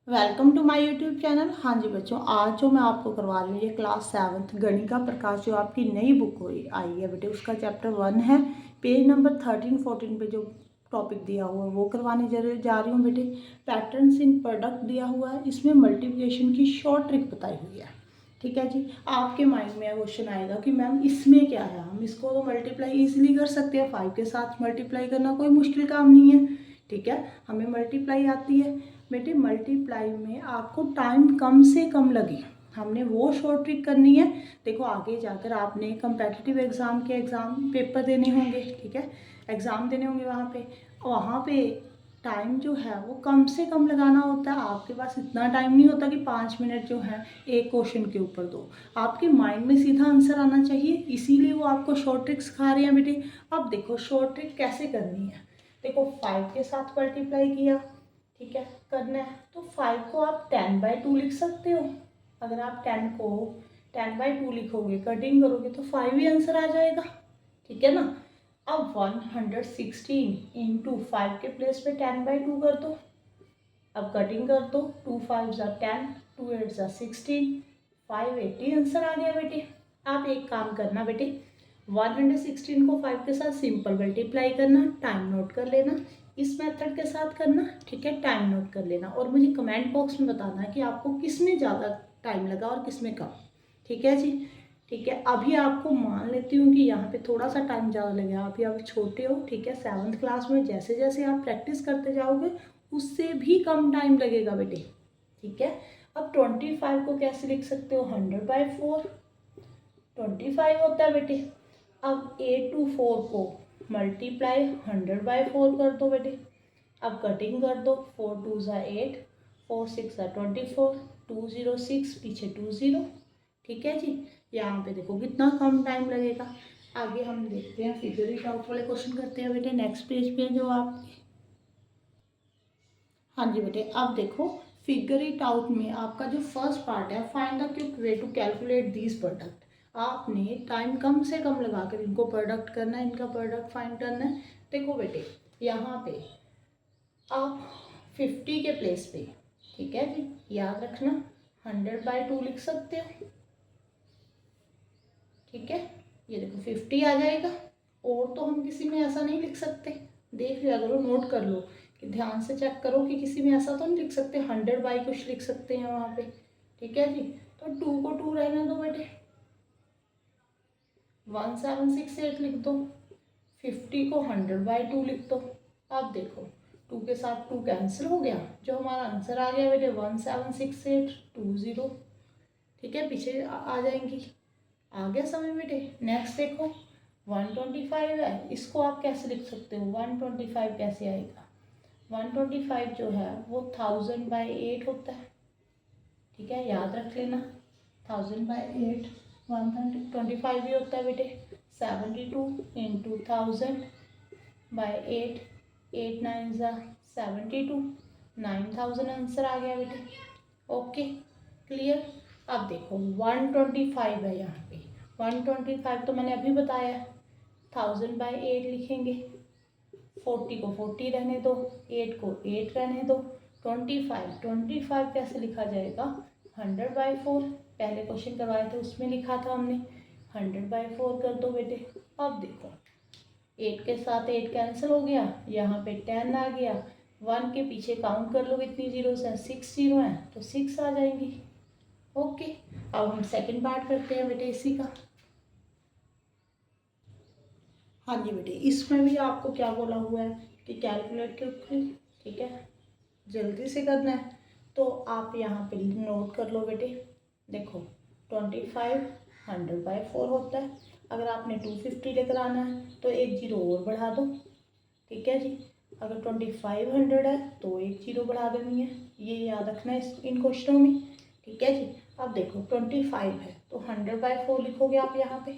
Welcome to my YouTube channel. हाँ जी बच्चों, आज जो मैं आपको करवा रही हूँ ये क्लास 7th गणिका प्रकाश जो आपकी नई बुक आई है बेटे, उसका चैप्टर 1 है। पेज नंबर 13-14 पे जो टॉपिक दिया हुआ है वो करवाने जा रही हूँ बेटे। पैटर्न्स इन प्रोडक्ट दिया हुआ है, इसमें मल्टीप्लिकेशन की शॉर्ट ट्रिक बताई हुई है। ठीक है जी। आपके माइंड में क्वेश्चन आएगा कि मैम इसमें क्या है, हम इसको तो मल्टीप्लाई ईजिली कर सकते हैं, 5 के साथ मल्टीप्लाई करना कोई मुश्किल काम नहीं है। ठीक है, हमें मल्टीप्लाई आती है बेटे। मल्टीप्लाई में आपको टाइम कम से कम लगे, हमने वो शॉर्ट ट्रिक करनी है। देखो आगे जाकर आपने कंपेटिटिव एग्ज़ाम के एग्ज़ाम पेपर देने होंगे, ठीक है, एग्ज़ाम देने होंगे। वहाँ पे टाइम जो है वो कम से कम लगाना होता है। आपके पास इतना टाइम नहीं होता कि 5 मिनट जो है एक क्वेश्चन के ऊपर दो। आपके माइंड में सीधा आंसर आना चाहिए, इसीलिए वो आपको शॉर्ट ट्रिक सिखा रहे हैं बेटे। अब देखो शॉर्ट ट्रिक कैसे करनी है। देखो 5 के साथ मल्टीप्लाई किया, ठीक है, करना है तो 5 को आप 10/2 लिख सकते हो। अगर आप 10 को 10/2 लिखोगे, कटिंग करोगे तो 5 ही आंसर आ जाएगा। ठीक है ना। अब 116 इंटू 5 के प्लेस पे 10/2 कर दो। अब कटिंग कर दो, 2 5 ज़ा 10, 2 8 ज़ा 16, 580 आंसर आ गया बेटे। आप एक काम करना बेटे, 116 को 5 के साथ सिंपल मल्टीप्लाई करना, टाइम नोट कर लेना। इस मेथड के साथ करना, ठीक है, टाइम नोट कर लेना और मुझे कमेंट बॉक्स में बताना कि आपको किस में ज़्यादा टाइम लगा और किस में कम। ठीक है जी। ठीक है, अभी आपको मान लेती हूँ कि यहाँ पे थोड़ा सा टाइम ज़्यादा लगेगा। अभी आप छोटे हो, ठीक है, 7th क्लास में। जैसे जैसे आप प्रैक्टिस करते जाओगे उससे भी कम टाइम लगेगा बेटे। ठीक है। अब 25 को कैसे लिख सकते हो, 100/4 25 होता है बेटे। अब 8 to 4 को मल्टीप्लाई 100/4 कर दो बेटे। अब कटिंग कर दो, 4 2 ज़ा 8, 4 6 ज़ा 24, 206 पीछे 20। ठीक है जी। यहाँ पे देखो कितना कम टाइम लगेगा। आगे हम देखते हैं, फिगर इट आउट वाले क्वेश्चन करते हैं बेटे। नेक्स्ट पेज पे जो आप, हाँ जी बेटे, अब देखो फिगर इट आउट में आपका जो फर्स्ट पार्ट है, find the quick way to calculate these product. आपने टाइम कम से कम लगाकर इनको प्रोडक्ट करना है, इनका प्रोडक्ट फाइंड करना है। देखो बेटे यहाँ पे आप 50 के प्लेस पे, ठीक है जी, याद रखना 100/2 लिख सकते हो। ठीक है, ये देखो 50 आ जाएगा। और तो हम किसी में ऐसा नहीं लिख सकते, देख लिया करो, नोट कर लो कि ध्यान से चेक करो कि किसी में ऐसा तो नहीं लिख सकते 100/, कुछ लिख सकते हैं वहाँ पे। ठीक है जी। तो 2 को 2 रहने दो बेटे, 1768 लिख दो। 50 को 100/2 लिख दो। अब देखो 2 के साथ 2 कैंसिल हो गया, जो हमारा आंसर आ गया बेटे 176820। ठीक है, पीछे आ जाएंगी। आ गया समझ बेटे। नेक्स्ट देखो 125 है, इसको आप कैसे लिख सकते हो, 125 कैसे आएगा। 125 जो है वो 1000/8 होता है। ठीक है, याद रख लेना 1000/8 125 भी होता है बेटे। 72 इंटू 1000/8, 8 9 ज़ा 72, 9000 आंसर आ गया बेटे। Okay, clear. अब देखो 125 है यहाँ पे, 125 तो मैंने अभी बताया 1000/8 लिखेंगे। 40 को 40 रहने दो, 8 को 8 रहने दो। 25 कैसे लिखा जाएगा, 100/4। पहले क्वेश्चन करवाए थे उसमें लिखा था हमने, 100/4 कर दो बेटे। अब देखो 8 के साथ 8 कैंसिल हो गया, यहाँ पे 10 आ गया। 1 के पीछे काउंट कर लो कितनी जीरोस हैं, 6 जीरो हैं, तो 6 आ जाएंगी। ओके, अब हम सेकंड पार्ट करते हैं बेटे इसी का। हाँ जी बेटे, इसमें भी आपको क्या बोला हुआ है कि कैलकुलेट करके, ठीक है, जल्दी से करना है। तो आप यहाँ पे नोट कर लो बेटे। देखो 25 100/4 होता है। अगर आपने 250 लेकर आना है तो एक जीरो और बढ़ा दो। ठीक है जी। अगर 2500 है तो एक जीरो बढ़ा देनी है, ये याद रखना है इन क्वेश्चनों में। ठीक है जी। अब देखो 25 है तो 100/4 लिखोगे आप यहाँ पे,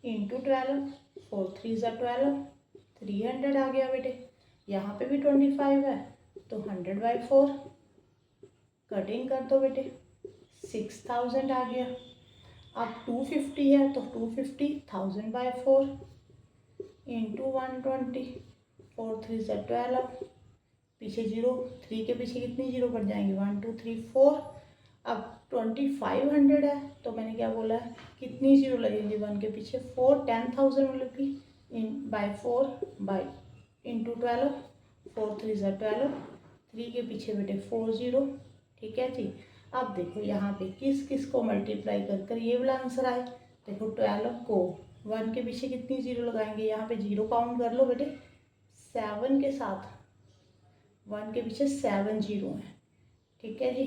इंटू 12, 4 3 ज़ा 12, 300 आ गया बेटे। यहाँ पे भी 25 है तो 100/4, कटिंग कर दो बेटे, 6000 आ गया। अब 250 है तो 250 1000/4 इंटू 120, 4 3 ज़ा 12, पीछे 0, 3 के पीछे कितनी 0 कट जाएंगे, 1 2 3 4। अब 2500 है तो मैंने क्या बोला है, कितनी 0 लगेंगी 1 के पीछे 4, 10,000 मतलब कि बाई 4 बाई इंटू 12, 4 3 ज़ा 12, 3 के पीछे बेटे 4 0। ठीक है जी। अब देखो यहाँ पे किस किस को मल्टीप्लाई कर कर ये वाला आंसर आए। देखो 12 को 1 के पीछे कितनी 0 लगाएंगे, यहाँ पे 0 काउंट कर लो बेटे, 7 के साथ 1 के पीछे 7 0 है। ठीक है जी।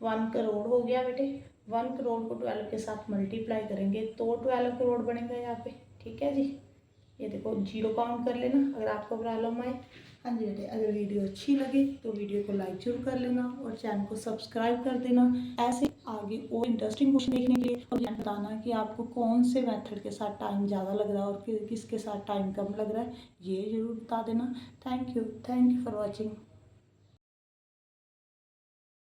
1 करोड़ हो गया बेटे। 1 करोड़ को 12 के साथ मल्टीप्लाई करेंगे तो 12 करोड़ बनेगा यहाँ पे। ठीक है जी। ये देखो 0 काउंट कर लेना अगर आपको प्रॉब्लम आए। हाँ जी बेटे, अगर वीडियो अच्छी लगे तो वीडियो को लाइक जरूर कर लेना और चैनल को सब्सक्राइब कर देना। ऐसे आगे और इंटरेस्टिंग क्वेश्चन देखने के लिए और बताना कि आपको कौन से मेथड के साथ टाइम ज़्यादा लग रहा है और किसके साथ टाइम कम लग रहा है, ये जरूर बता देना। Thank you for watching.